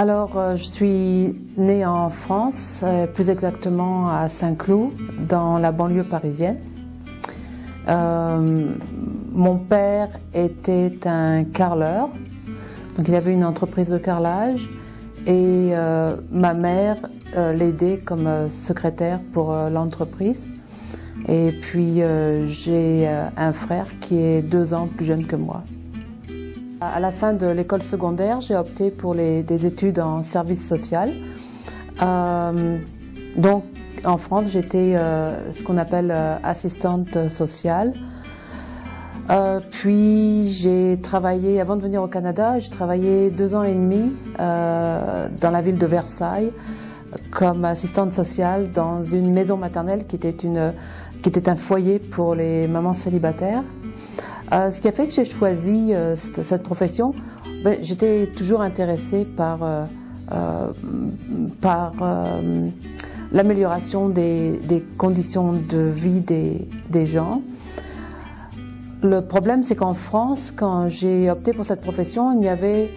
Alors, je suis née en France, plus exactement à Saint-Cloud, dans la banlieue parisienne. Mon père était un carreleur, donc il avait une entreprise de carrelage, et ma mère l'aidait comme secrétaire pour l'entreprise. Et puis j'ai un frère qui est 2 ans plus jeune que moi. À la fin de l'école secondaire, j'ai opté pour des études en service social. Donc en France, j'étais ce qu'on appelle assistante sociale. Puis j'ai travaillé, avant de venir au Canada, j'ai travaillé 2 ans et demi dans la ville de Versailles comme assistante sociale dans une maison maternelle qui était un foyer pour les mamans célibataires. Ce qui a fait que j'ai choisi cette profession, j'étais toujours intéressée par l'amélioration des conditions de vie des gens. Le problème, c'est qu'en France, quand j'ai opté pour cette profession, il n'y avait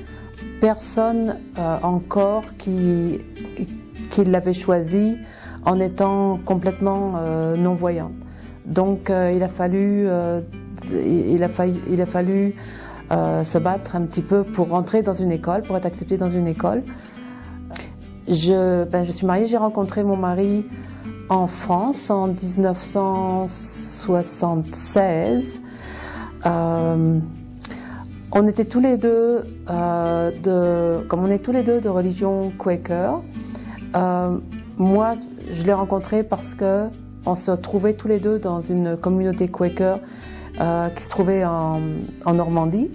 personne encore qui l'avait choisi en étant complètement non-voyante. Donc il a fallu se battre un petit peu pour rentrer dans une école, pour être acceptée dans une école. Je suis mariée, j'ai rencontré mon mari en France en 1976. On était tous les deux comme on est tous les deux de religion Quaker. Moi, je l'ai rencontré parce que on se trouvait tous les deux dans une communauté Quaker qui se trouvait en Normandie.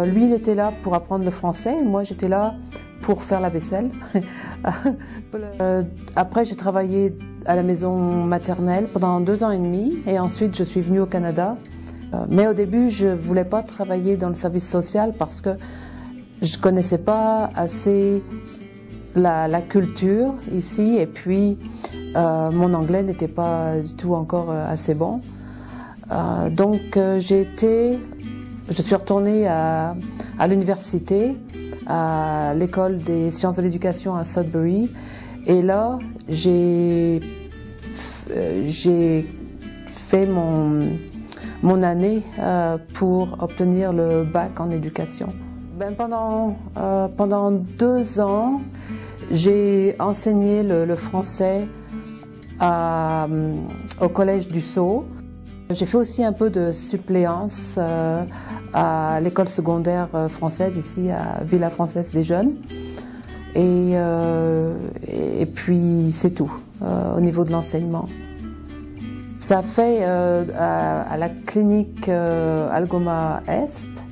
Lui, il était là pour apprendre le français et moi, j'étais là pour faire la vaisselle. Après, j'ai travaillé à la maison maternelle pendant 2 ans et demi et ensuite, je suis venue au Canada. Mais au début, je ne voulais pas travailler dans le service social parce que je ne connaissais pas assez la culture ici et puis mon anglais n'était pas du tout encore assez bon. Donc je suis retournée à l'université, à l'école des sciences de l'éducation à Sudbury et là j'ai fait mon année pour obtenir le bac en éducation. Pendant 2 ans, j'ai enseigné le français au Collège du Sceau. J'ai fait aussi un peu de suppléance à l'école secondaire française ici à Villa Française des Jeunes. Et puis c'est tout au niveau de l'enseignement. Ça fait à la clinique Algoma Est,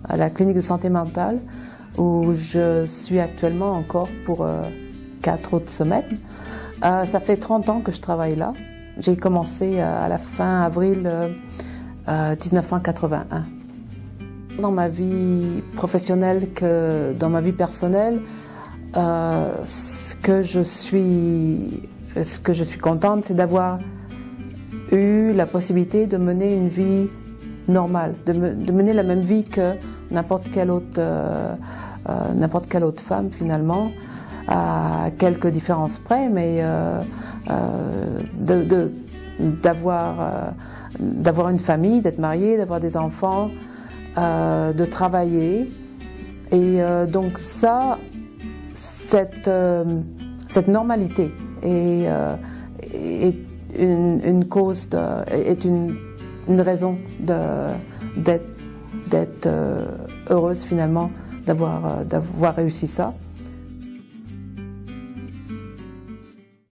à la clinique de santé mentale, où je suis actuellement encore pour 4 autres semaines. Ça fait 30 ans que je travaille là. J'ai commencé à la fin avril 1981. Dans ma vie professionnelle que dans ma vie personnelle, ce que je suis contente, c'est d'avoir eu la possibilité de mener une vie normale, de mener la même vie que n'importe quelle autre femme finalement, à quelques différences près, mais d'avoir une famille, d'être mariée, d'avoir des enfants, de travailler. Et donc ça, cette normalité est une cause, est une raison d'être heureuse finalement d'avoir réussi ça.